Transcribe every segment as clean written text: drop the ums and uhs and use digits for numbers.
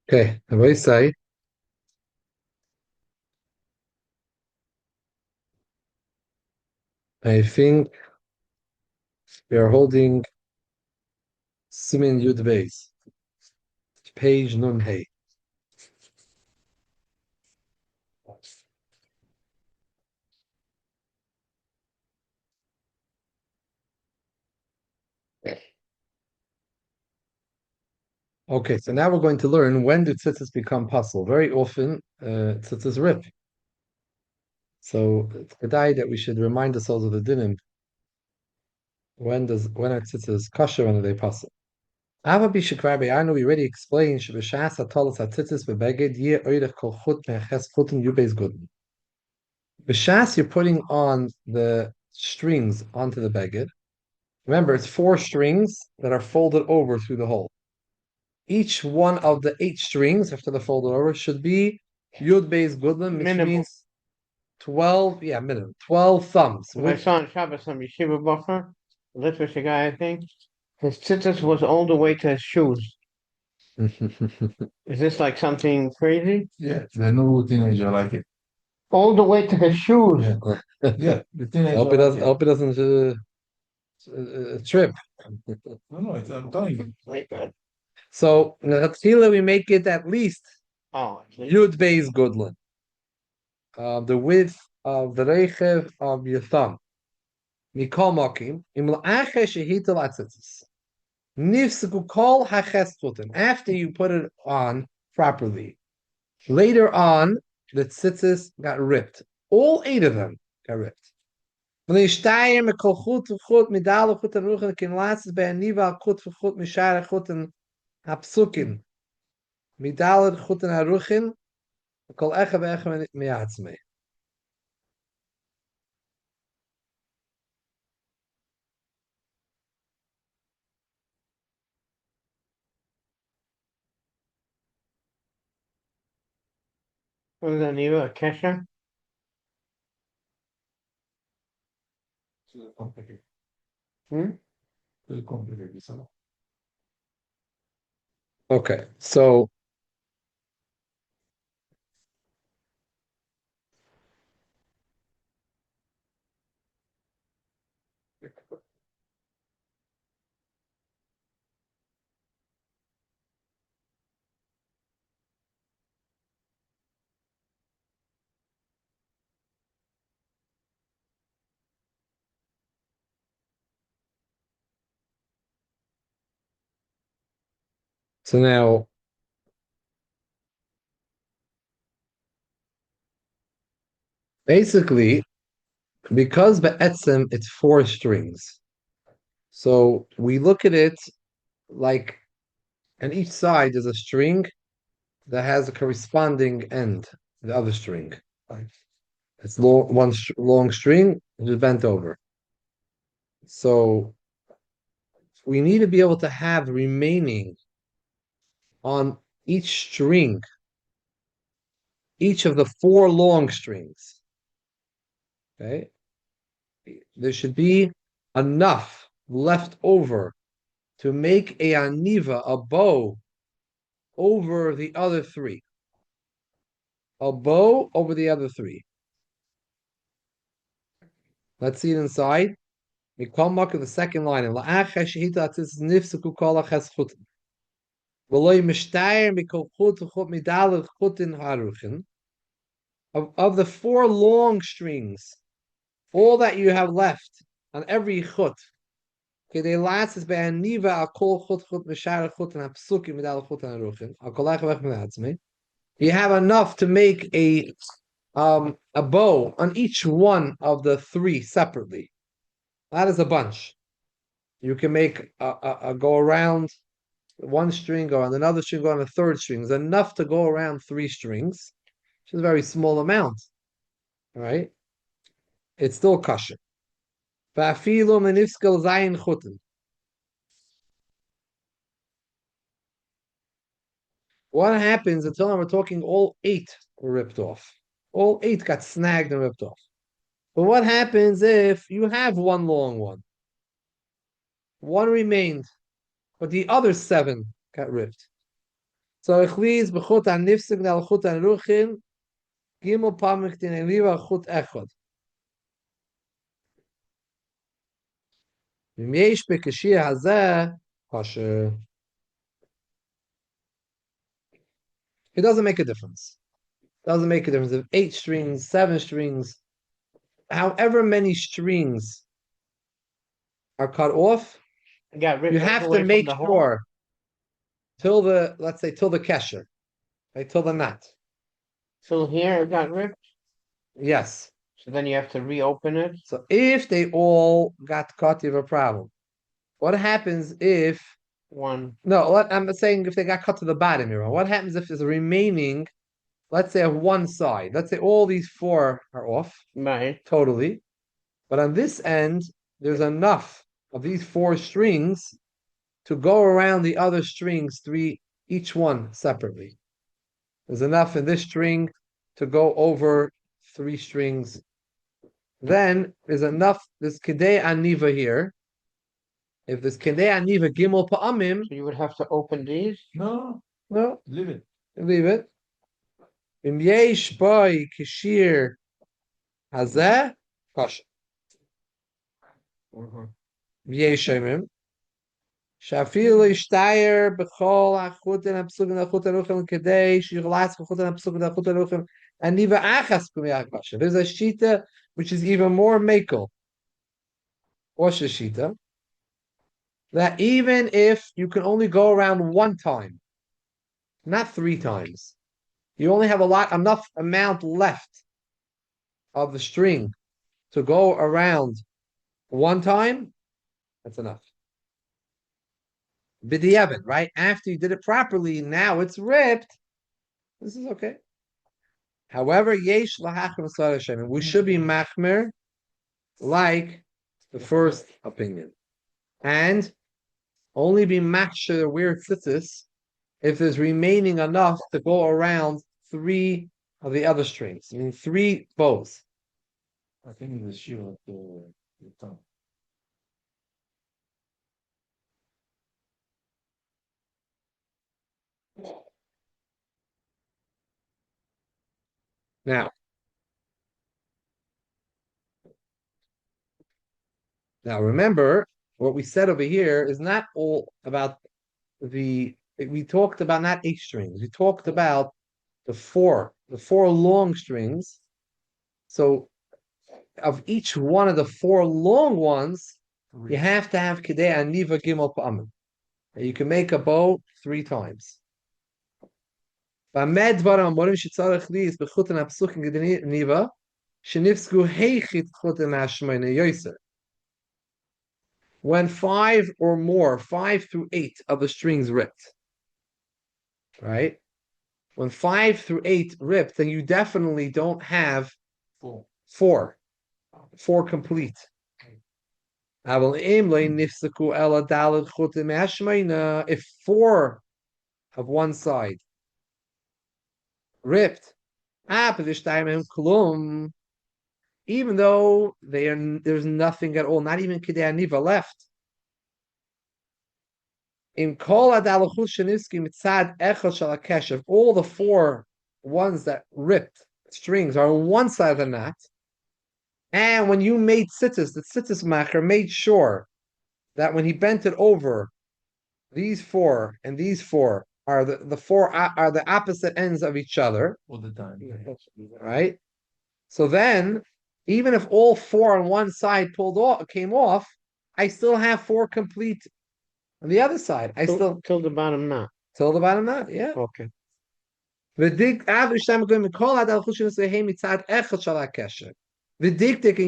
Okay, I say, I think we are holding Simin Yud Beis, page Nun Hey. Okay, so now we're going to learn when do tzitzis become puzzle. Very often, tzitzis rip. So it's a day that we should remind ourselves of the dinim. When are tzitzis kosher, when are they puzzle? Ava b'shekrabi, I know we already explained shebeshas hatolas hatzitzis bebeged yeh oirech kol chut meches chutin yubeis gudin. B'shas, you're putting on the strings onto the beged. Remember, it's four strings that are folded over through the hole. Each one of the eight strings after the folded over should be Yud Beis Gudlim, which Minimum. means 12, minimum, 12 thumbs. I saw in Shabbos some yeshiva buffer, Litvish guy, I think. His tzitzis was all the way to his shoes. Is this like something crazy? Yeah, the new teenager like it. All the way to his shoes. Yeah, yeah, the I teenager hope it like doesn't, I it. hope it doesn't trip. No, I'm telling you. Like that. So, in the Chatzila, we make it at least Oh, Yud Beis Gudlim. The width of the Reichev of your thumb. Mikol Mokim, Im La'ache Shehitel Atzitzis. Nifsku kol hachesputin. After you put it on properly. Later on, the tzitzis got ripped. All eight of them got ripped. When they staying mikol chut chut midal chut and ruchen kin lasses be aniva chut chut mishar chut and hapsukin midal chut and haruchin kol echa ve'echa miatzmei. what is that, Neva? A kesha? It's complicated. Hmm? Very complicated. So. Okay, so now basically because be'etzem it's four strings. So we look at it like on each side there's a string that has a corresponding end, the other string. Right. It's long string, just bent over. So we need to be able to have remaining on each string, each of the four long strings. Okay, there should be enough left over to make a aniva, a bow, over the other three. A bow over the other three. Let's see it inside. Mikol Makar, the second line. Of the four long strings, all that you have left on every chut, okay, they last is by aniva al kol chut chut mishar chut and apsukim midal chut and aruchin. Al kolach vech menatzmi. You have enough to make a bow on each one of the three separately. That is a bunch. You can make a go around one string, go on another string, go on a third string. It's enough to go around three strings, which is a very small amount. All right, it's still kosher. Va'afilu menifskel zayin chutin. What happens until now we're talking all eight were ripped off. All eight got snagged and ripped off. But what happens if you have one long one? One remained, but the other seven got ripped. So Echliz b'chut anifsig nal chut anruchin gimel pamich din eliva chut echad. V'im yesh bekashir hazeh kosher. It doesn't make a difference. Doesn't make a difference if 8 strings, 7 strings, however many strings are cut off. Got ripped You all have the to way from make the hole. sure till the, let's say, till the kesher, right? Till the knot. So here it got ripped. Yes. So then you have to reopen it. So if they all got cut, you have a problem. What happens if One. no? I'm saying if they got cut to the bottom, you're wrong. What happens if there's a remaining? Let's say of one side. Let's say all these 4 are off Right. totally, but on this end there's enough of these 4 strings to go around the other strings 3, each one separately. There's enough in this string to go over 3 strings. Then there's enough. There's kedei aniva here. If there's kedei aniva gimel pa'amim, So you would have to open these. No, no, leave it. leave it. Im yesh boy kishir hazeh kasha. Yesh emim. Shafil ishtayer b'chol achutin apsukin achutin achutin kedei shichlas achutin apsukin achutin achutin aniva achas kumiyach kasha. There's a shita which is even more makel. What's the shita? That even if you can only go around one time, not 3 times, you only have enough amount left of the string to go around one time, that's enough. B'diavad, right? After you did it properly, now it's ripped. This is okay. However, yesh lahachmer tzar Hashem. We should be machmer like the first opinion, and only be machsher where tzitzis if there's remaining enough to go around 3 of the other strings. I mean, 3 bows. I think the Shiur at the tongue. Now remember, what we said over here is not all about we talked about not 8 strings. We talked about the 4 long strings. So of each one of the 4 long ones, you have to have kedei aniva gimel pa'amim. You can make a bow 3 times. When 5 or more, 5 through 8 of the strings ripped, right? When 5 through 8 ripped, then you definitely don't have 4 complete. If 4 of one side ripped, even though there's nothing at all, not even kedei aniva left. All the 4 ones that ripped strings are on one side of the knot, and when you made tzitzis, the tzitzis macher made sure that when he bent it over, these 4 and these 4 are the 4 are the opposite ends of each other All the time. right? So then, even if all 4 on one side came off, I still have 4 complete on the other side. Till the bottom knot. Till the bottom knot, yeah. Okay. And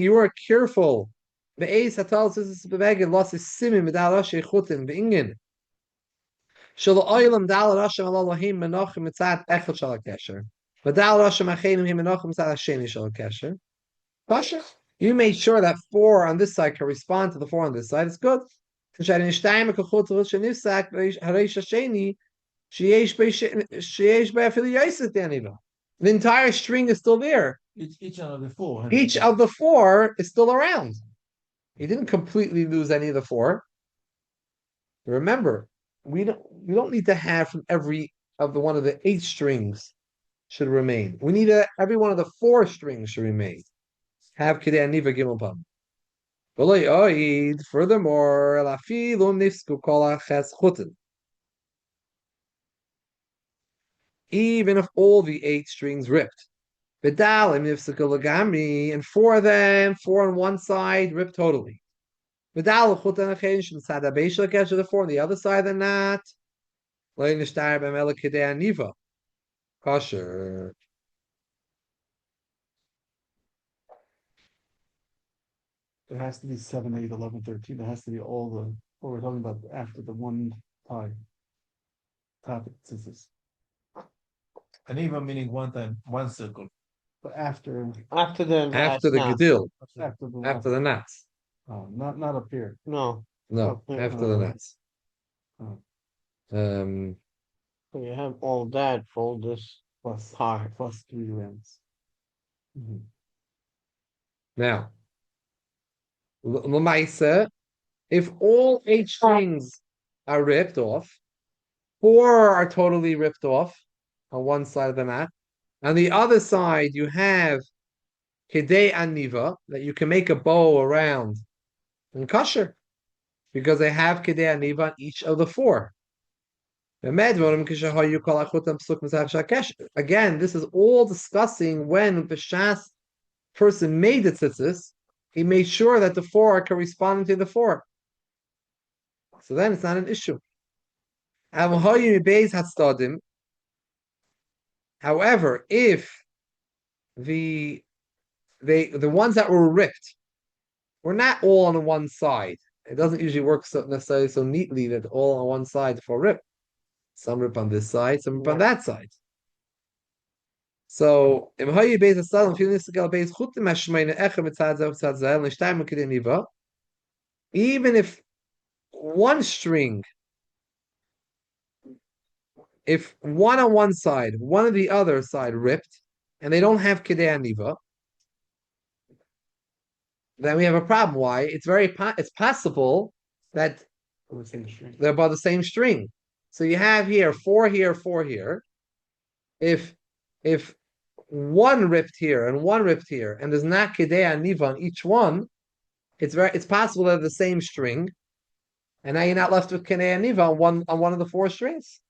you are careful. You made sure that 4 on this side correspond to the 4 on this side. It's good. The entire string is still there. Each of the 4. Each of the 4 is still around. He didn't completely lose any of the 4. Remember, we don't need to have from every of one of the 8 strings should remain. We need every one of the 4 strings should remain. Have Kedei Aniva Gimel Pam. Furthermore, even if all the 8 strings ripped, and 4 of them, 4 on one side, ripped totally. The 4 on the other side, they're not. Kosher. There has to be 7, 8, 11, 13. There has to be all the what we're talking about after the one tie. Topic tzitzis. And even meaning one time, one circle. But after After the After the knot. Gedil, after the after the nuts. not up here. No. No, after the nuts. Oh. Um, So you have all that for this Plus part. plus 3 rounds. now, L'maisa, if all 8 strings are ripped off, 4 are totally ripped off on one side of the mat. On the other side, you have Kedei Aniva, that you can make a bow around and kosher, because they have Kedei Aniva on each of the 4. Again, this is all discussing when the Shas person made the tzitzis, he made sure that the 4 are corresponding to the 4. So then it's not an issue. However, if the ones that were ripped were not all on one side, it doesn't usually work necessarily so neatly that all on one side for rip. Some rip on this side, some rip on that side. So even if one string, if one on one side, one on the other side ripped, and they don't have Kedei Aniva, then we have a problem. Why? It's possible that they're about the same string. So you have here 4 here, 4 here. If one ripped here and one ripped here, and there's not Kedei Aniva on each one, it's possible they're the same string, and now you're not left with Kedei Aniva on one of the 4 strings.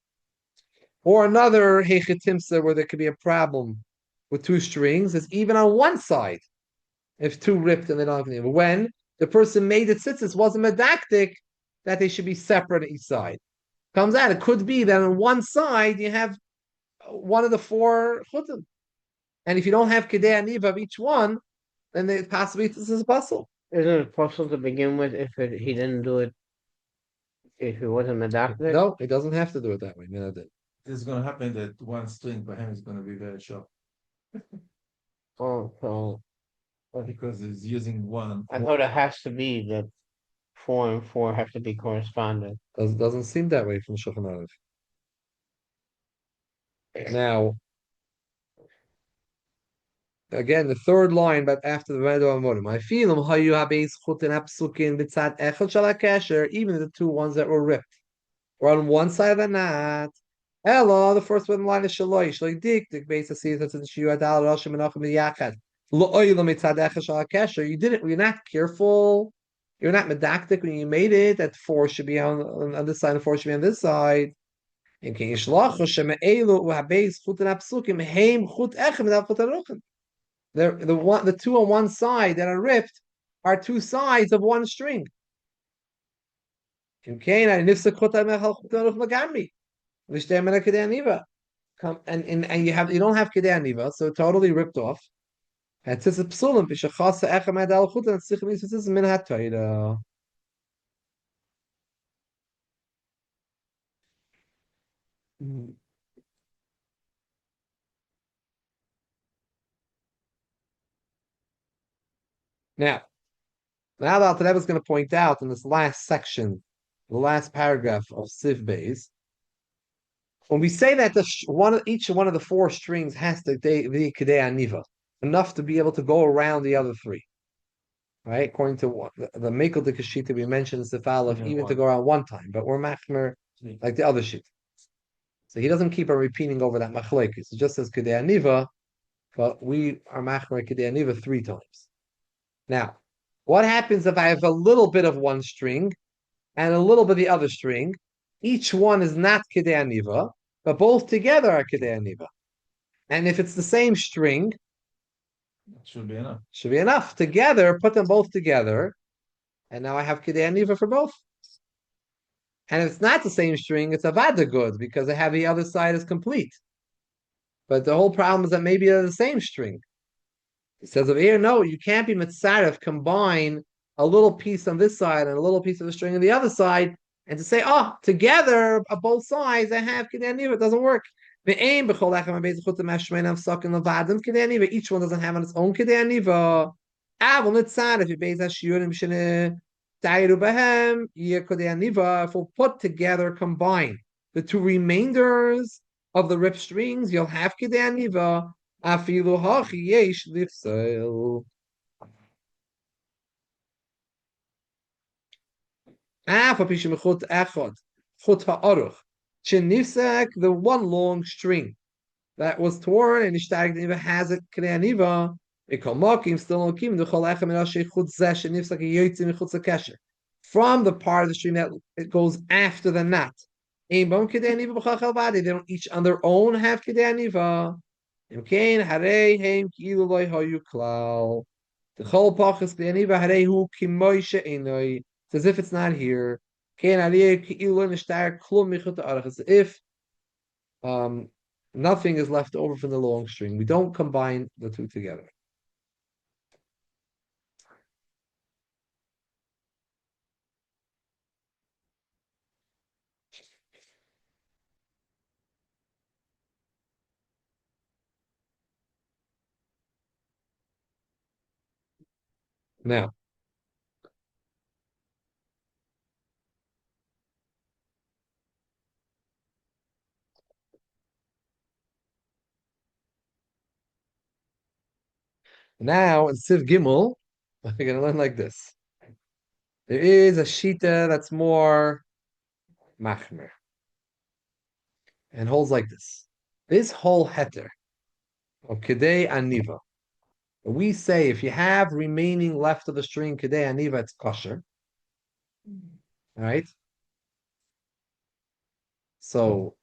Or another Heichetimsa where there could be a problem with 2 strings is even on one side. If 2 ripped and they don't have Aniva. When the person made the tzitzis wasn't medactic, that they should be separate on each side. Comes out, it could be that on one side you have one of the 4 chutim. And if you don't have Kedei Aniva of each one, then they possibly this is a puzzle. Isn't it possible to begin with if he didn't do it, if it wasn't medactic? No, he doesn't have to do it that way. No, This is going to happen that one string for him is going to be very short. Oh, so Because he's using one. I thought it has to be that 4 and 4 have to be correspondent. doesn't seem that way from Shulchan Aruch. Now, again, the third line, but after the Medo Amorim, I feel hayu habeis chutin apsukin b'tzad echad shel hakesher, even the 2 ones that were ripped were on one side of the knot. Ella, the first one line is shaloi dik beis asiyas that's in Shiur adal roshim menachem yachad lo'oylam mitzad echad shel hakesher. You're not careful. You're not medactic when you made it. That 4 should be on this side and 4 should be on this side. In king Yishlach Hashem Eilu u'habeis chutin apsukim heim chut echem without chut aruchim. The 2 on one side that are ripped are 2 sides of one string. And you don't have Kedei Aniva, so totally ripped off. Now the Alter Rebbe is going to point out in this last section, the last paragraph of Siv Beis, when we say that each one of the 4 strings has to be Kedei Aniva, enough to be able to go around the other 3, right? According to the Mekel de Kashita we mentioned in Sif Aleph, even to go around one time, but we're machmer like the other sheet. So he doesn't keep on repeating over that machlekes. It just says kedei aniva, but we are machmer kedei aniva 3 times. Now, what happens if I have a little bit of one string and a little bit of the other string? Each one is not kedei aniva, but both together are kedei aniva. And if it's the same string, Should be enough. should be enough. Together, put them both together, and now I have kedei aniva for both. And if it's not the same string, it's avada good because I have the other side is complete. But the whole problem is that maybe they're the same string. It says over here, no, you can't be mitzaref, combine a little piece on this side and a little piece of the string on the other side, and to say, oh, together on both sides I have kedei aniva. It doesn't work. Each one doesn't have on its own kedei aniva. If you base shiurim if we'll put together, combine the two remainders of the rip strings, you'll have kedei aniva. Afilu hachi yesh lifsail. The one long string that was torn and Ishtag Niva has it Kedei Aniva. From the part of the string that it goes after the knot. They don't each on their own have Kedei Aniva. The whole pachas Kedei Aniva harehu kimoishe enoi. It's as if it's not here. As if nothing is left over from the long string. We don't combine the two together. Now, in Siv Gimel, we're going to learn like this. There is a shita that's more machmer and holds like this. This whole heter of kedei aniva, we say if you have remaining left of the string kedei aniva, it's kosher. All right. So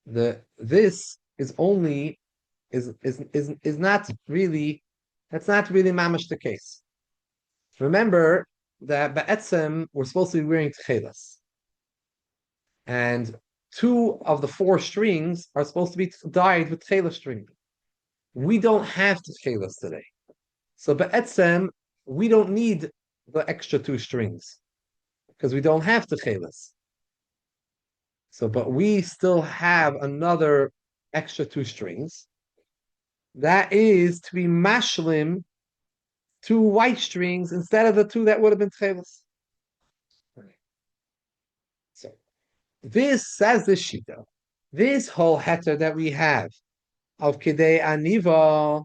this is only is not really, that's not really mamash the case. Remember that ba'etzem we're supposed to be wearing tchelas, and 2 of the 4 strings are supposed to be dyed with tchelas string. We don't have tchelas today, so ba'etzem we don't need the extra 2 strings because we don't have tchelas. So, but we still have another extra 2 strings. That is to be mashlim 2 white strings instead of the 2 that would have been tchelas. So this says the shita. This whole heter that we have of kedei aniva,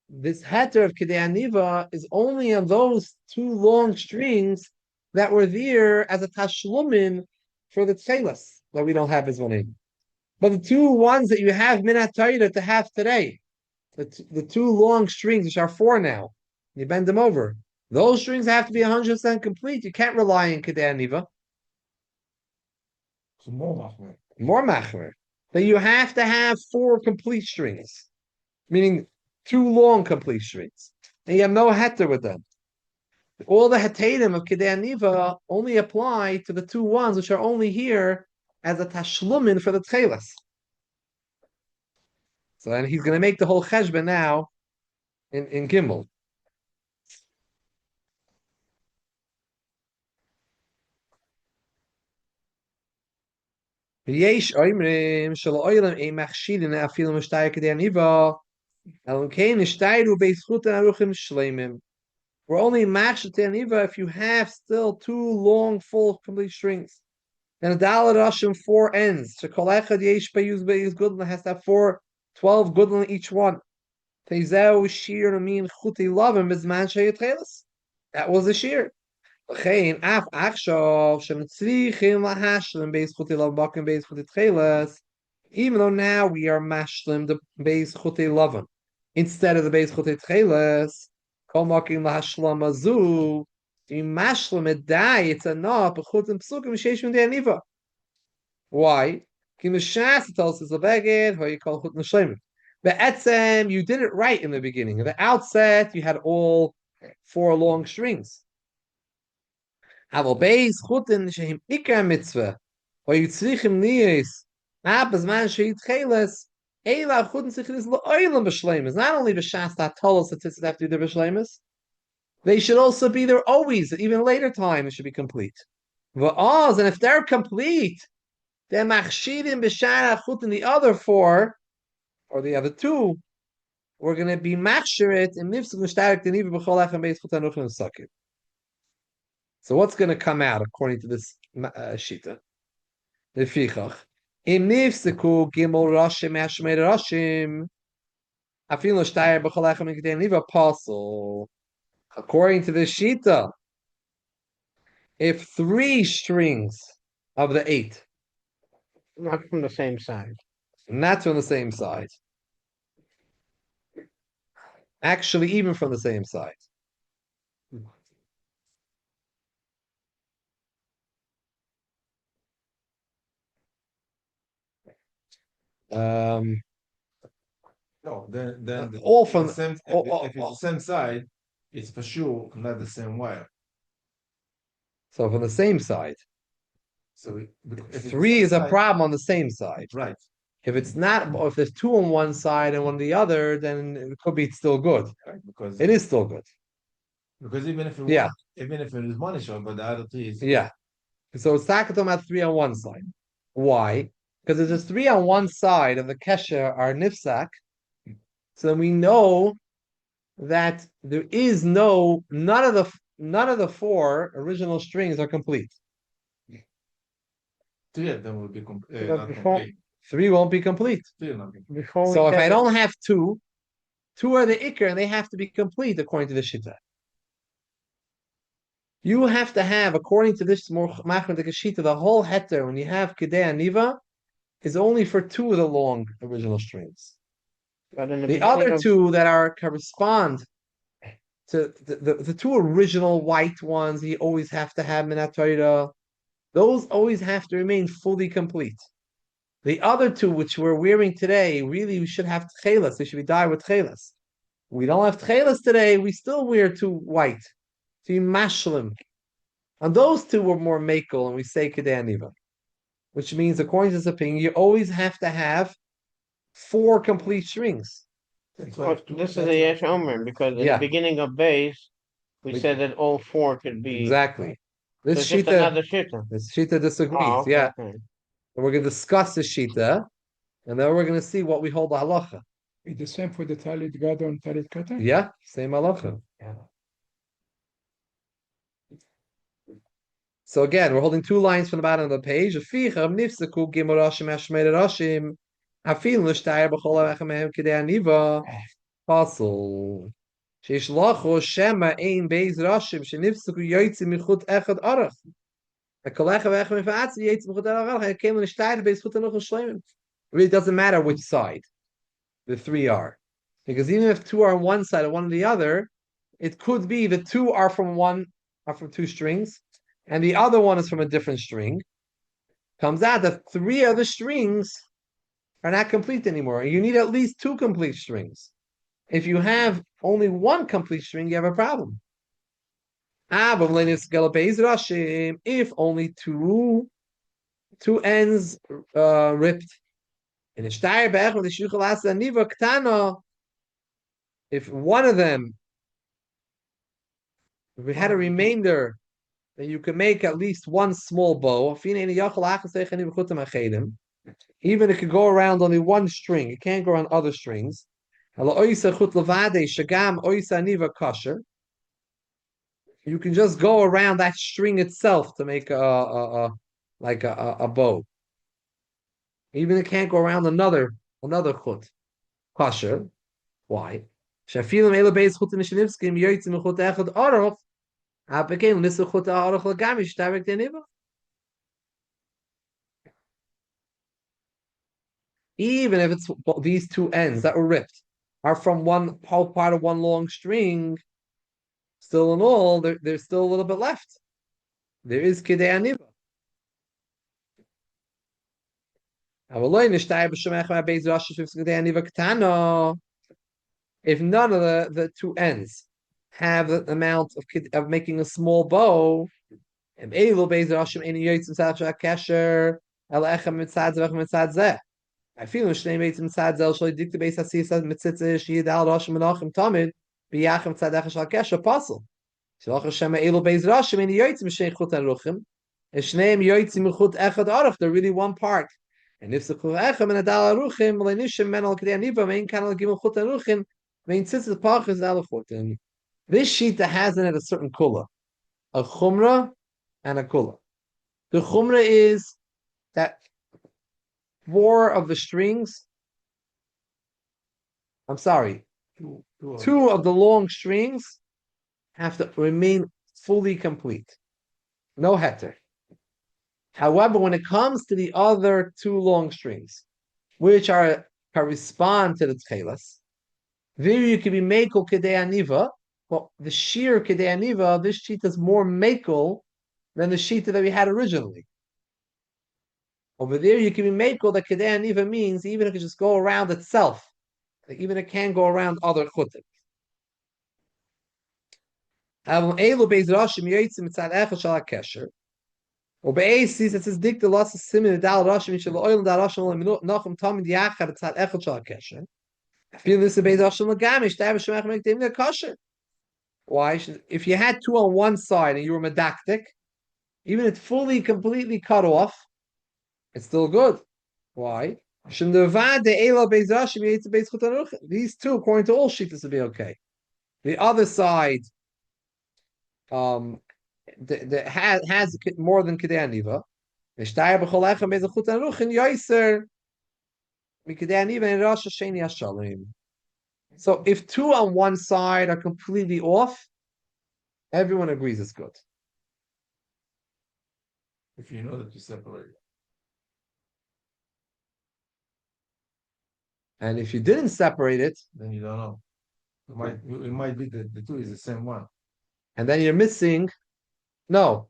this heter of kedei aniva is only on those 2 long strings that were there as a tashlumin for the tchelas that we don't have as one. But the 2 ones that you have minat Torah to have today, the 2 long strings, which are 4 now, you bend them over. Those strings have to be 100% complete. You can't rely on kedei aniva. So more machmer. More machmer. That you have to have 4 complete strings, meaning 2 long complete strings, and you have no heter with them. All the heterim of kedei aniva only apply to the 2 ones which are only here as a tashlumin for the tchelas. So, and he's going to make the whole cheshbon now in Gimel. Yesh oimrim shel oilam ein machshidin afilu mishtayir kedei aniva elon kein nishtayru beischut aruchim shleimim. We're only matched to aniva if you have still 2 long, full, complete strings. Then a dalad rashim 4 ends. So kol echad yesh payuz beis gudlan has to have 12 gudlan each one. Teizeu shiur amin chuti lavim bizman sheyatchelas. That was the shiur. Geen af achshav shemitzrichim lahashlim beis chutei lavakim beis chutei tcheles. Even though now we are mashlim the beis chutei lavam instead of the beis chutei tcheles, kol makim lahashlam azu. In mashlim it die. It's enough. B'chutim psukim sheishim de'aniva. Why? Kimishas tells us the beged how you call chut neshleimim. Be'etzem, you did it right in the beginning. At the outset, you had all 4 long strings. Aber beis chuten sheim ikar mitzvah, or you tzrichim niyes, b'zman sheit cheles, eila chuten tzrichim lo'olam b'shleimus. Not only b'shas ta'tolos that tzitzis have to do the b'shleimus, they should also be there always, even later time, it should be complete. V'oz, and if they're complete, then machshirim b'shara chuten, the other 4, or the other 2, we're going to be machshirit in nifsuk nishtarik deniva b'chol echem beis chuten uchim sakit. So what's going to come out according to this shita? Lefichach, im nifseku gimel rashim hashmeid rashim, afil shtayr b'cholachem ikdei niva apostle. According to this shita, if 3 strings of the 8, Not from the same side. not from the same side, actually even from the same side. No, then all from the same. If it's the same side, it's for sure not the same wire. So from the same side. So if it's 3 is the a same side, problem on the same side. right? If it's not, or if there's 2 on one side and 1 on the other, then it could be still good. Right, because It is still good. even if it Yeah. even if it is one issue, but the other 3 is Yeah. So it's takatom at 3 on one side. Why? Because if there's 3 on one side of the kesher are nifsak, so then we know that there is none of the 4 original strings are complete. 3 of them will be But not before- complete. 3 won't be complete. 3 will not be. Before So we if said I that- don't have 2 are the ikr and they have to be complete according to the shita. You have to have, according to this more machmer the shita, the whole heter when you have kedei aniva is only for 2 of the long original strings. but in The beginning other of- 2 that are correspond to the 2 original white ones, you always have to have minat Torah. Those always have to remain fully complete. The other 2 which we're wearing today, really we should have tchelas. They should be dyed with tchelas. We don't have tchelas today. We still wear 2 white. So you mashlim. And those 2 were more makel, and we say kedei aniva, which means according to this opinion, you always have to have 4 complete strings. That's Oh, this is a Yesh Omer, because in Yeah. the beginning of base, we said that all 4 could be. Exactly. So This it's just shita, another shita. this shita disagrees. Oh, okay, Yeah, okay. and we're going to discuss this shita, and then we're going to see what we hold the halacha. It's the same for the Talit Gado and Talit Katan. Yeah, same halacha. So again, we're holding 2 lines from the bottom of the page. Aficha nifsaku gimel rashim hashmeid rashim. Afil l'shtayr b'chol echem kedei aniva. Pasul. Sheishlachu shema ein beis rashim shenifsaku yoytzi michut echad arach. It really doesn't matter which side the 3 are. Because even if 2 are on one side and 1 on the other, it could be the 2 are from 2 strings, and the other one is from a different string. Comes out that 3 of the strings are not complete anymore. You need at least 2 complete strings. If you have only 1 complete string, you have a problem. If only two ends ripped, in if one of them, if we had a remainder, then you can make at least 1 small bow. Even it could go around only 1 string, it can't go around other strings. You can just go around that string itself to make a bow. Even it can't go around another chut. Kasher. Why? Even if it's these two ends that were ripped are from one whole part of one long string, still in all, there's still a little bit left. There is kidei aniva. If none of the two ends have the amount of making a small bow, I feel shnei meitzim mitzad zel shloy dikta beis hasisa mitzitzis shiyidal rosh menachem tamid biyachem tzadach shal kesher puzzle. Shalach Hashem elu beis roshim in yoytzim sheichut aruchim. And shneim yoytzim mechut echad arach. They're really one part. And if the echem and adal aruchim lenishim men al kidei aniva mein kan al gimel chut aruchim mein tzitzis pachas alachutim. This sheet that has in it a certain kula, a chumrah and a kula. The chumrah is that four of the strings. I'm sorry, two of the long strings have to remain fully complete. No heter. However, when it comes to the other two long strings, which correspond to the tchelas, there you can be mekel kedei aniva. Well, the shiur kedei aniva, this sheet is more mekel than the sheet that we had originally. Over there, you can be mekel that kedei aniva means even if it just go around itself, like even it can go around other chutim. Elu beis rashim yoytzim mitzad echad shal hakesher. Obeis it says dikta loss simin dal rashim shel oil dal rashim nachum tamid yachad mitzad echad shal hakesher. I feel this is beis rashim lagamish dav shemach make them kosher. Why? If you had two on one side and you were medactic, even if it's fully, completely cut off, it's still good. Why? These two, according to all shittas, will be okay. The other side, has more than kedei aniva. So if two on one side are completely off, everyone agrees it's good. If you know that you separate. And if you didn't separate it, Then you don't know. It might be that the two is the same one. and then you're missing, no.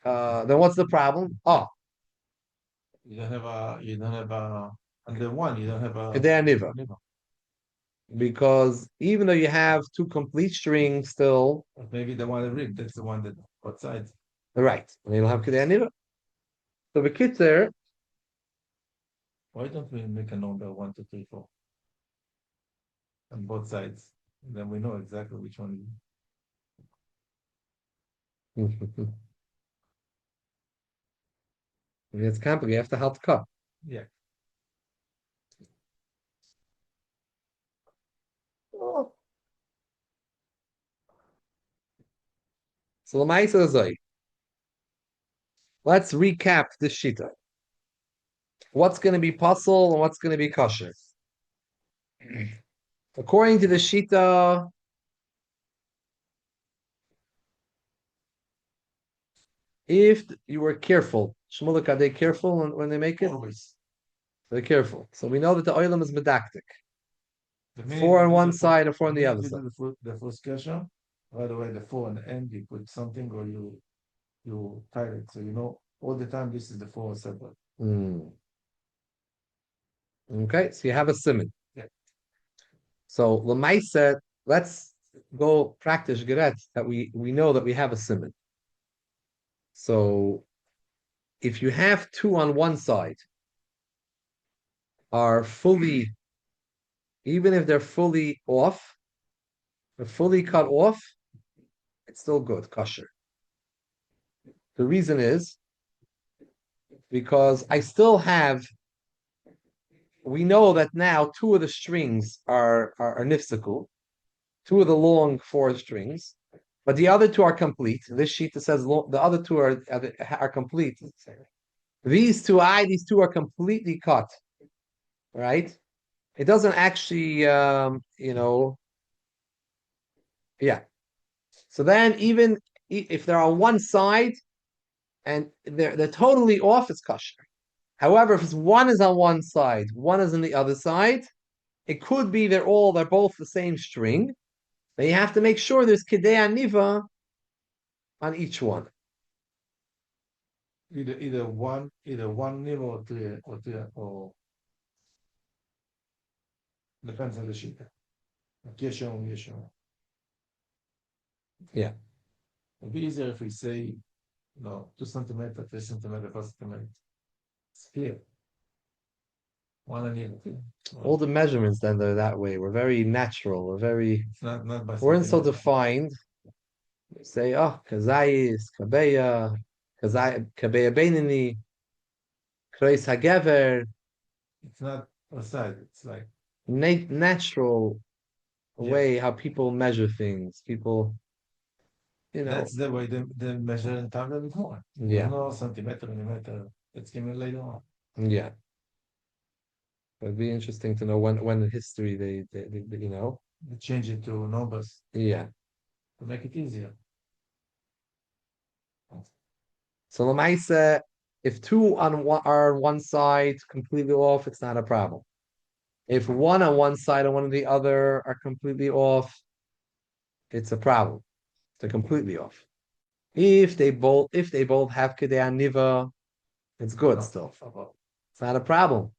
Then what's the problem? Oh, You don't have and the one you don't have a kedei aniva. Because even though you have two complete strings still, maybe the one that ripped, that's the one that both sides. right, and you'll have kedei aniva. So the kitzer, Why don't we make a number 1, 2, 3, 4 on both sides? And then we know exactly which one. it's complicated. You have to help cut. Yeah. So the Ma'aser Zay. Let's recap this shita. What's going to be puzzle and what's going to be kosher? According to the shita, if you were careful, Shmulik, are they careful when they make it? Always. They're careful. So we know that the oilam is medactic. The minute 4 on you one do side and 4 on the minute other you side. do the first question, by the way, the 4 on the end, you put something or you tie it. So you know all the time this is the 4 separate. Okay, so you have a simon. Yeah. So Lamaisa, let's go practice Geret that we know that we have a simon. So if you have two on one side are fully, even if they're fully off, they're fully cut off, it's still good, kosher. The reason is because I still have, we know that now two of the strings are nifsical, two of the long 4 strings, but the other two are complete. This sheet that says the other two are complete. These two are completely cut, right? It doesn't actually, yeah. So then, even if they're on one side and they're totally off, it's kosher. However, if one is on one side, one is on the other side, it could be they're both the same string. But you have to make sure there's kidei aniva on each one. Either one nib or or depends on the sheet. Yeshon. Yeah. It'd be easier if we say, 2 centimeter, 3 centimeter, 4 centimeter. It's clear. One and nib. All the measurements then they're that way. We're very natural. It's not by We're so centimeter. defined. We say, kazayis, kabeya, kabeya beinini, kreis hagever. It's not outside. It's like Natural way how people measure things. People, that's the way they measure in time before. Yeah. No centimeter, millimeter. It's given later on. Yeah. It'd be interesting to know when in history they They change it to numbers Yeah. to make it easier. So Lamaisa, if two are on one side completely off, it's not a problem. If one on one side and one on the other are completely off, it's a problem. They're completely off. If they both have Kedei Aniva, it's good still. It's not a problem.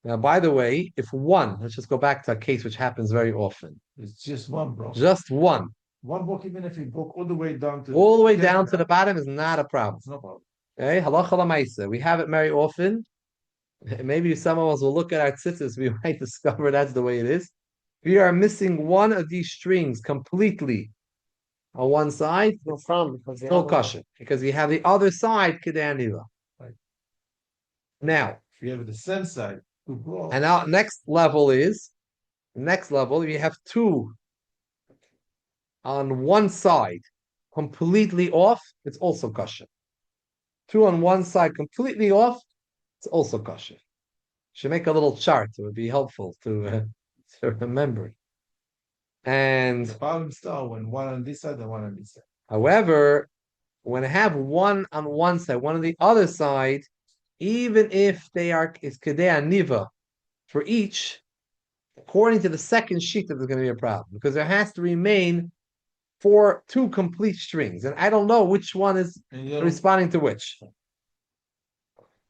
Now, by the way, if one, let's just go back to a case which happens very often. It's just one, bro. Just one. One book, even if you book all the way down to the bottom is not a problem. It's no problem. Okay, halacha lamaisa. We have it very often. Maybe some of us will look at our tzitzis, we might discover that's the way it is. We are missing one of these strings completely on one side. No problem because No kasha, because we have the other side kedei aniva. Right. Now, If you have the same side, and our next level, we have two on one side completely off, it's also kasha. Two on one side completely off, it's also kosher. Should make a little chart. It would be helpful to remember. And the problem starts when one on this side and one on this side. however, when I have one on one side, one on the other side, even if it's kedei aniva for each, according to the second sheet, there's going to be a problem because there has to remain two complete strings, and I don't know which one is responding to which.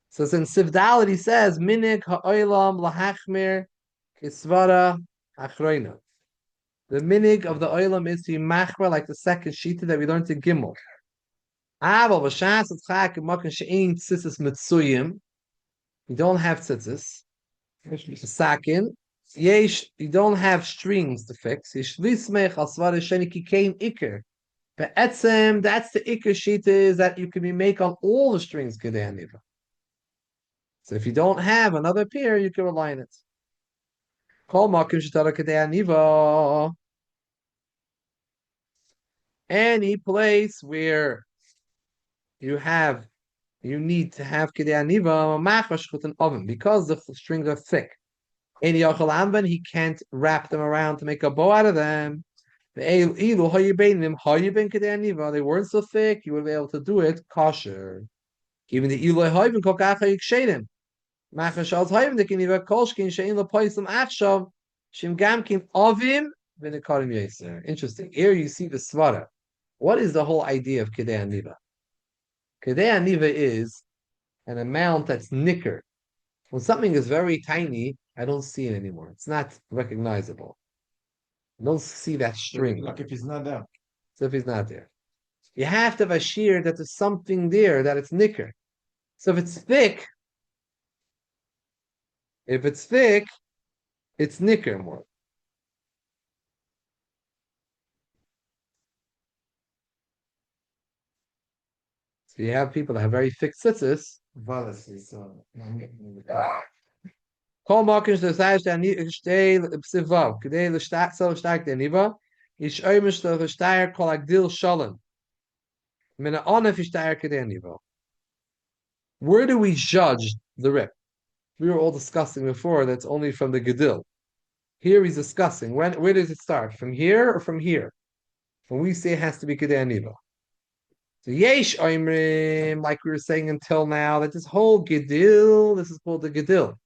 So since Sivdality says minik ha'olam lahachmir kisvara achroina, the minig of the olam is to be machra like the second shita that we learned in Gimel. Aval b'shas etzchak imakan she'in tzitzis mitzuyim. You don't have tzitzis. Sakin. Yesh, you don't have strings to fix. Yesh lismech al svara sheni kikein iker. Be'etzem, that's the iker shita is that you can be make on all the strings kedei aniva. So if you don't have another pair, you can rely on it. Kol makim shetara kedei aniva. Any place where you need to have kedei aniva machash chutin oven because the strings are thick. Any yachal amban, he can't wrap them around to make a bow out of them. They weren't so thick, you would be able to do it kosher. Even the iloy hoyven kokacha yikshedim. Machashal hoyven the kiniva kolshkin shein lepoisam achshav shim gamkin ovim v'nekarim yeser. Interesting. Here you see the svara. What is the whole idea of kedei aniva? Kedei aniva is an amount that's nicker. When something is very tiny, I don't see it anymore. It's not recognizable. I don't see that string. Like if it's not there. So if it's not there. You have to have a shear that there's something there that it's nicker. So if it's thick, it's nicker more. So you have people that have very thick tzitzis. Kol makim sh'tosayis shtei b'sivav k'dei l'shtak deniva yish'omish l'shtayir kol agdil shalom min ha'onef yishtayir k'dei aniva. Where do we judge the rip? We were all discussing before that's only from the gedil. Here he's discussing where does it start? From here or from here? When we say it has to be Kedei Aniva. So Yesh Oimrim, like we were saying until now, that this whole Gedil, this is called the Gedil,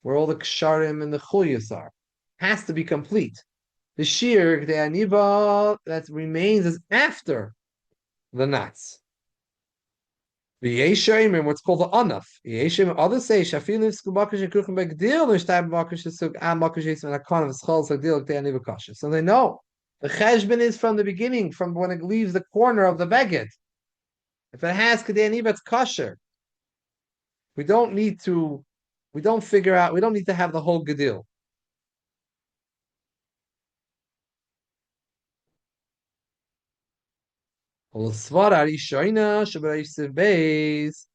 where all the Ksharim and the Chulyas are, has to be complete. The Shiur Kedei Aniva that remains is after the knots. The Yeshayim, what's called the Anaf. The Yeshayim, others say, Shafilim Skubakish and Kuchen Begdil, and Shtab Bakish is Suk Am Bakish is and Akon of Schol Sagdil Kedei Aniva Kasha. So they know the Cheshbon is from the beginning, from when it leaves the corner of the Beged. If it has Kedei Aniva, it's kosher. We don't need to have the whole Gedil. Well, Svara Rishoina Shabarayisiv Beis.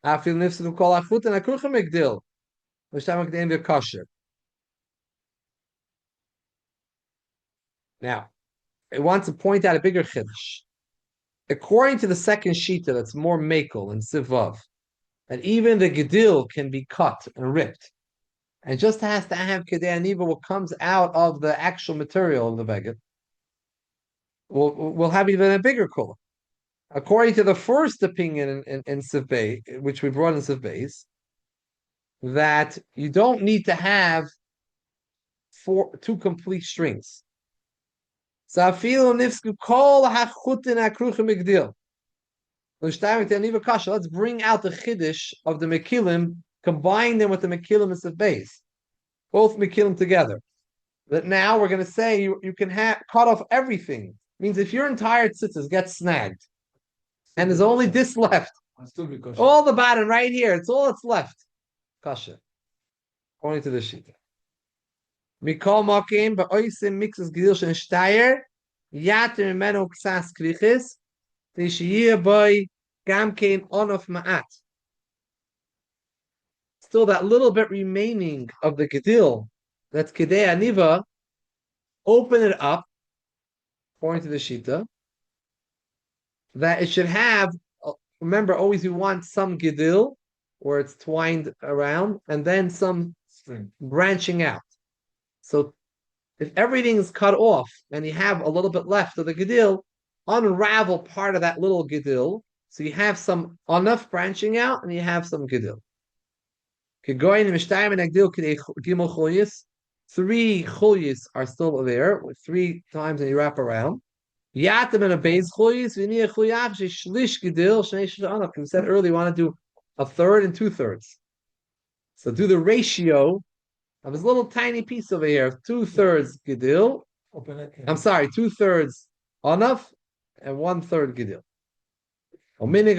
Afil Nifsim Kol Achut and Akuchem Megdil. L'shtam Kedei Aniva kosher. Now, I want to point out a bigger chiddush. According to the second shita, that's more makel and sivav, that even the gedil can be cut and ripped, and just has to have kedei aniva, what comes out of the actual material of the beged. We'll have even a bigger kula. According to the first opinion in Sivbei, which we brought in Sivbeis, that you don't need to have two complete strings. Let's bring out the chiddush of the mekilim, combine them with the mekilim and Sivbeis, both mekilim together. That now we're going to say you can cut off everything. Means if your entire tzitzis gets snagged, and there's only this left, all the bottom right here, it's all that's left. Kasha, according to the shita. Mikol makim ba'oisim mixes gedil shen shtayer yater meno ksas krichis tishiyah boy gamkein onof ma'at. Still that little bit remaining of the gedil, that's kedei aniva, open it up, according to the shita, that it should have, remember always you want some gedil, where it's twined around, and then some string branching out. So if everything is cut off and you have a little bit left of the gedil, unravel part of that little gedil, so you have some enough branching out and you have some gedil. Three chulyas are still there, with 3 times and you wrap around. Yatim and a base chulyas, shlish gedil, we said earlier, you want to do 1/3 and 2/3. So do the ratio of this little tiny piece over here, 2/3 gedil. I'm sorry, 2/3 anaf and 1/3 gedil. The minig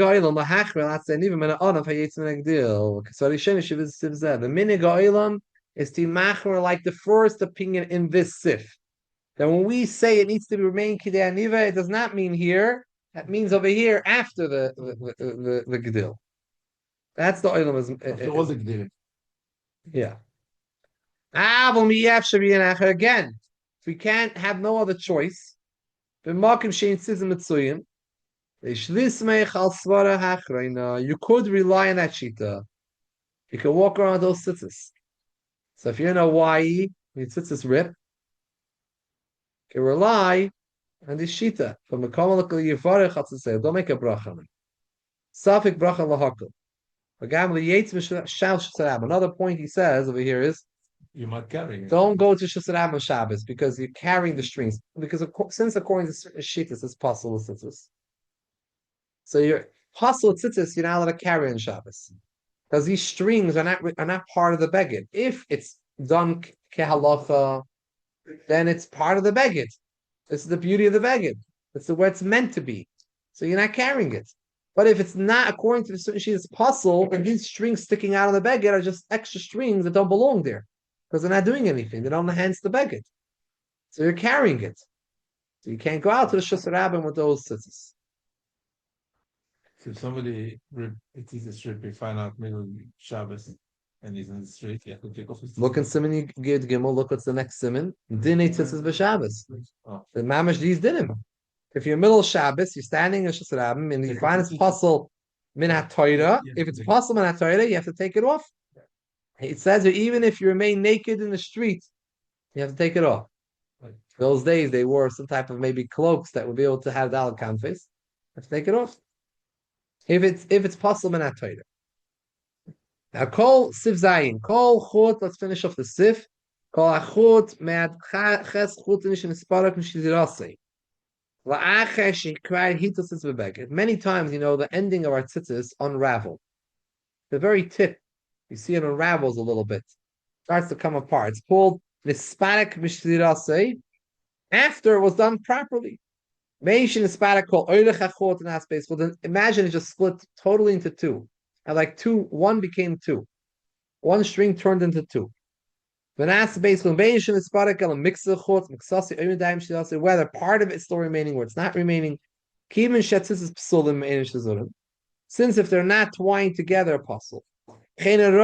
oilam is to machmer like the first opinion in this sif. That when we say it needs to be remain kedei aniva, it does not mean here. That means over here after the gedil. That's the oilam. After all the gedil. Yeah. Again, if we can't have no other choice, you could rely on that shita. You can walk around those tzitzis. So if you're in Hawaii, your tzitzis rip, you can rely on this shita. Don't make a bracha. Safik bracha lahakal. Another point he says over here is, you might carry it. Don't go to Shusarab on Shabbos because you're carrying the strings. Because since according to Shittis, it's possible tzitzis. So you're possible tzitzis, you're not allowed to carry on Shabbos. Because these strings are not part of the beged. If it's done kehalacha, then it's part of the beged. This is the beauty of the beged. It's the way it's meant to be. So you're not carrying it. But if it's not according to the certain sheet, it's possible, and these strings sticking out of the beged are just extra strings that don't belong there. Because they're not doing anything. They don't enhance the beged. So you're carrying it. So you can't go out to the Shus Rabbim with those tzitzis. So if somebody it is a strip, you find out middle Shabbos and he's in the street, you have to take off his Look in Siman Gid Gimel, look what's the next Siman. Dinei tzitzis b'Shabbos. The mamash these dinim. If you're middle of Shabbos, you're standing in Shus Rabbim and you find it's puzzle min ha-Torah. If it's puzzle min ha-Torah, you have to take it off. It says that even if you remain naked in the street You have to take it off. Right. Those days they wore some type of maybe cloaks that would be able to have Daled Kanfes. Have to take it off. If it's possible, not Torah. Now, kol sif zayin, kol chut. Let's finish off the sif. Kol achut me'ad ches chut nish nisparak mishizirasei. La'acher shekrai hitos is bebeged. Many times, the ending of our tzitzis unravel. The very tip, you see it unravels a little bit. Starts to come apart. It's called nisparak mishizirasei. After it was done properly. Meishin nisparak kol oilech achut in that space. Well, then imagine it just split totally into two. And like one became two. One string turned into two. Whether part of it's still remaining or it's not remaining. Since if they're not twined together, apostle. We view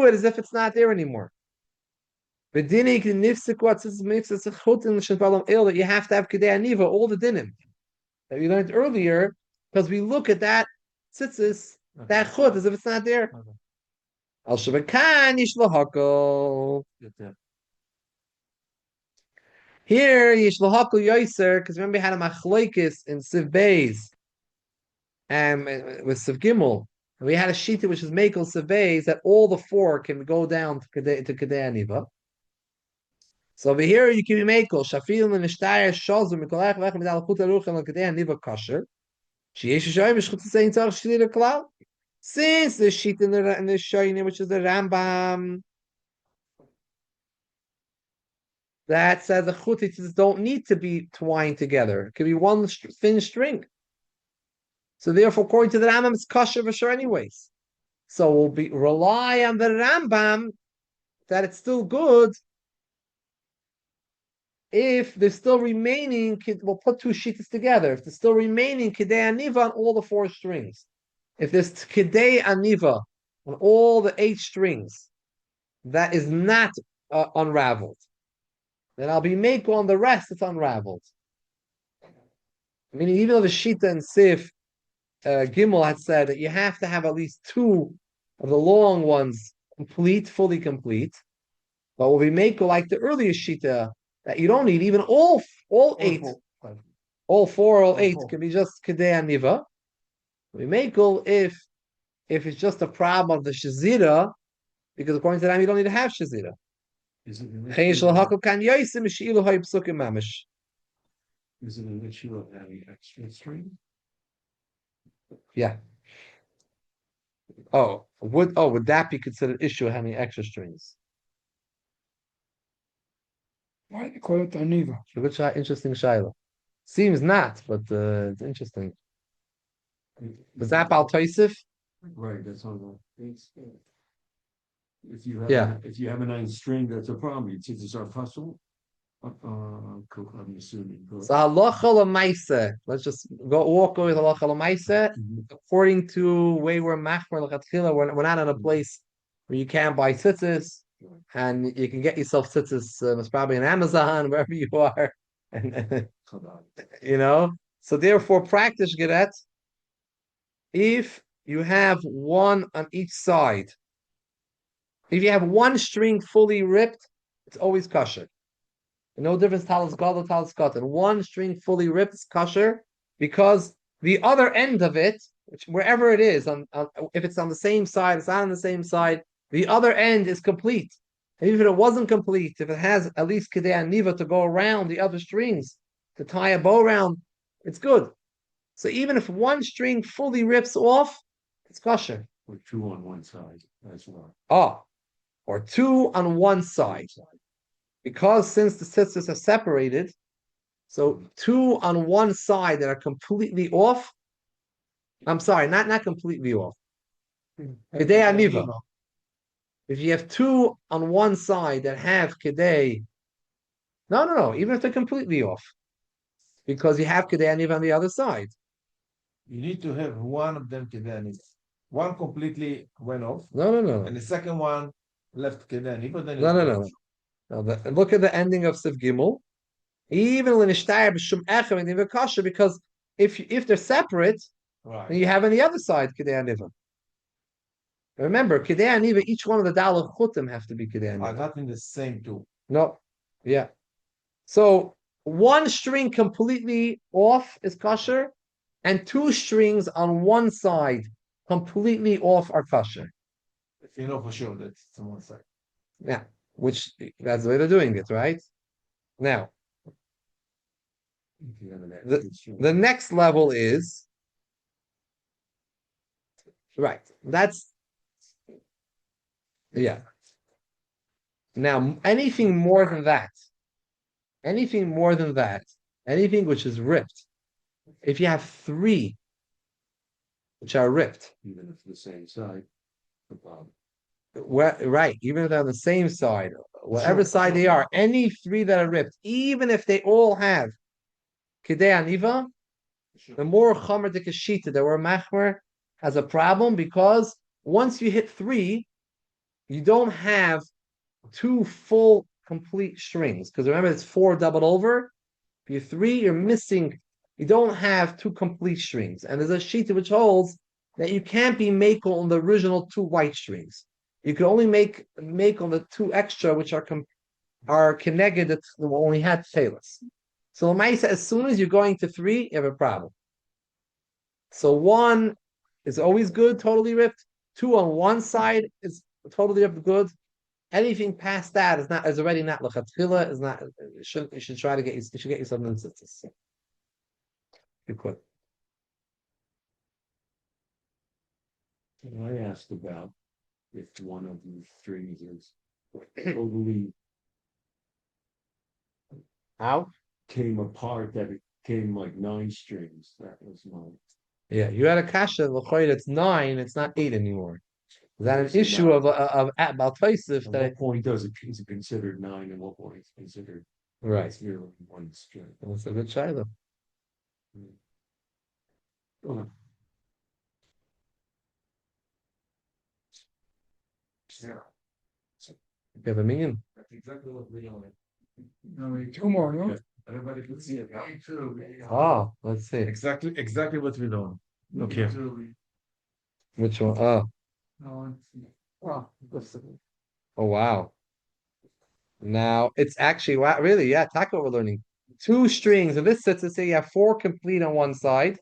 it as if it's not there anymore. That you have to have kedei aniva, all the dinim that we learned earlier, because we look at that tzitzis, that chut, as if it's not there. Al shabakan yishlahakol. Here yishlahakol yoiser, because remember we had a machloikis in Siv Beis, and with Siv Gimel, and we had a shita which is mekel Siv Beis that all the four can go down to kedei aniva. So over here you can be mekel shafil and nishtayah shazur mikolach v'echem midal chut aruchem al kedei aniva kosher. Since the sheet in the Shoyne, which is the Rambam, that says the chutitzes don't need to be twined together. It could be one thin string. So therefore, according to the Rambam, it's kosher for sure anyways. So we'll rely on the Rambam that it's still good. If there's still remaining, we'll put two sheets together. If there's still remaining kedei aniva on all the four strings, if there's kedei aniva on all the 8 strings, that is not unraveled, then I'll be make on the rest. It's unraveled. Meaning, even though the Shita and Sif Gimel had said that you have to have at least 2 of the long ones fully complete, but we'll be make like the earlier Shita. That you don't need even all 8, all 4, all 8 can be just kedei aniva. We make if it's just a problem of the shazira, because according to them you don't need to have shazira. Is it an issue of having extra string? Yeah. Would that be considered issue of having extra strings? Why do they call it aniva? Interesting shayla. Seems not, but it's interesting. Was that Bal Tosif? Right, that's all. If you have a 9 string, that's a problem. Your tzitzis are puzzle. I'm assuming. So halacha l'maisa. Let's just walk with halacha l'maisa. According to way we're machmer l'chatchila, we're not in a place where you can't buy tzitzis, and you can get yourself tzitzis. It's probably on Amazon, wherever you are, and So therefore, practice geret. If you have one on each side, if you have one string fully ripped, it's always kosher. No difference, talis gadol, talis katan. One string fully ripped is kosher because the other end of it, wherever it is, if it's on the same side, it's not on the same side, the other end is complete. And even if it wasn't complete, if it has at least kedei aniva to go around the other strings, to tie a bow around, it's good. So even if one string fully rips off, it's kosher. Or 2 on one side as well. Or 2 on one side. Because since the tzitzis are separated, so 2 on one side that are completely off. I'm sorry, not completely off. Kedei aniva. If you have 2 on one side that have kedei, no, even if they're completely off, because you have kedei aniva on the other side. You need to have one of them kedei aniva. One completely went off. No. And the second one left kedei aniva. Then No. Now, look at the ending of Siv Gimel. Even l'nishtayah b'shum echem and kasha, because if they're separate, right, then you have on the other side kedei aniva. Remember, Kedei Aniva, each one of the Dalach Chutim have to be Kedei Are Aniva. not in the same two. No, yeah. So one string completely off is kosher, and two strings on one side completely off are kosher. If you know for sure that it's on one side. Yeah, which that's the way they're doing it, right? Now, If you have an the extra string. the next level is right. That's yeah. Now, anything more than that, anything more than that, anything which is ripped, if you have three which are ripped, Even if the same side. The bottom. right, even if they're on the same side, whatever Sure, side sure. they are, any three that are ripped, even if they all have Kedei Aniva, the more Chomer de Kashita, the were Machmer has a problem because once you hit three, you don't have two full complete strings. Because remember, it's four doubled over. If you're three, you're missing, you don't have two complete strings. And there's a sheet which holds that you can't be makel on the original two white strings. You can only make on the two extra, which are connected that only had tailors. So Lamaisa, as soon as you're going to three, you have a problem. So one is always good, totally ripped. Two on one side is totally ripped, good. Anything past that is already not lechatchila. Is not. You should try to get. You should get yourself in tzitzis. You could. And I asked about if one of the strings is totally How? came apart, that it came like 9 strings. That was my. Yeah, you had a kasha. L'choid, it's 9. It's not 8 anymore. Is that an It's issue not. of Bal Tosif At that? what point is it considered 9, and what point is considered Right. it's merely one string? That's a good shiloh. Oh, Yeah, You have a million. that's exactly what we want. No, two more, no? Everybody can see it now. Oh, let's see. Exactly what we don't. Okay. Which one? Oh, Oh, listen. oh, wow. Now it's actually wow, really, yeah. That's what we're learning. Two strings, and this sets to say you have four complete on one side.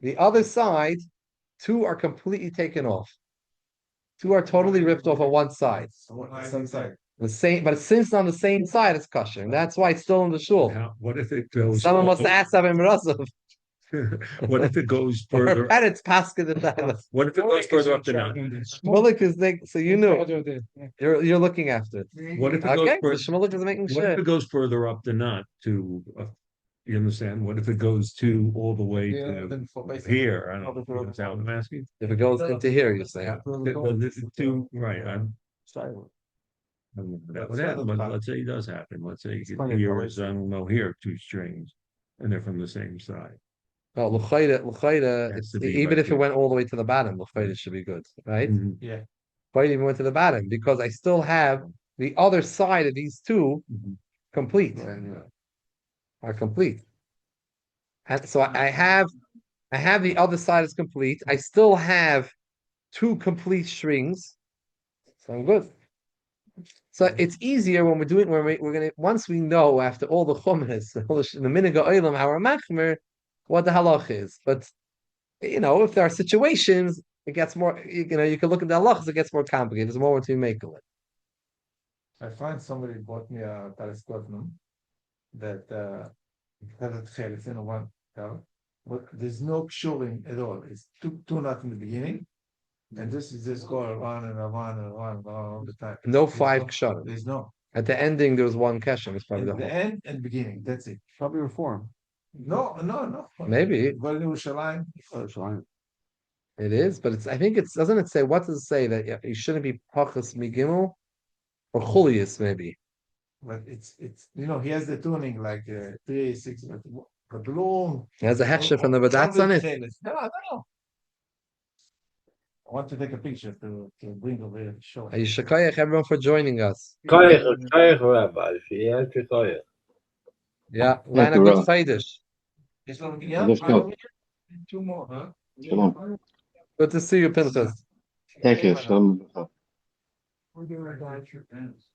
The other side, two are completely taken off. Two are totally ripped off on one side. Same side. The same, but since it's on the same side, it's kosher. And that's why it's still in the shul. what if it goes? Someone must have asked Avim Rasov. What if it goes Or further? parents paskin the time. What if it goes further up the knot? Shmulik is like, so you know you're looking after it. What if it Okay, goes the Shmulik is making What if sure. it goes further up the knot to? You understand? What if it goes to all the way to here? I don't know. You understand what I'm asking? If it goes into here, you say. Right. That would happen, but let's say it does happen. Let's say here is, I don't know, here 2 strings, and they're from the same side. Well, l'chayda, Has to be even like if it this. went all the way to the bottom, l'chayda should be good, right? Mhm. Yeah. L'chayda even went to the bottom because I still have the other side of these two Mhm. complete, are complete. And so I have the other side is complete. I still have two complete strings, so I'm good. So it's easier when we're gonna once we know after all the chumash, the minhag olam our machmer, what the halach is. But if there are situations, it gets more. You can look at the halachas, it ggets more complicated. There's more to make of it. I find somebody bought me a telescope that has a tail, it's in a one tower, but there's no showing at all. It's two knots in the beginning, and this is just going around and around and around and around all the time. No There's five no- ksharim. There's no. At the ending, there was one keshem. It's probably At the the whole. end and beginning, that's it. Probably reform. No. Maybe But in Yerushalayim, Oh, it's fine. it is, but I think it's. Doesn't it say? What does it say that you shouldn't be pachas migimel or chulius maybe? but it's he has the tuning like 3 6, but long. It has a hechsher from the Badatz on it. No. I want to take a picture to bring over here to show. Are you shakayach everyone for joining us? Koyach, Rabbi, yes, Koyach. Yeah, line a good chaydish. Yeah, two more, huh? Good to see you, Pinchas. Thank you. Shalom. We're doing about your pants.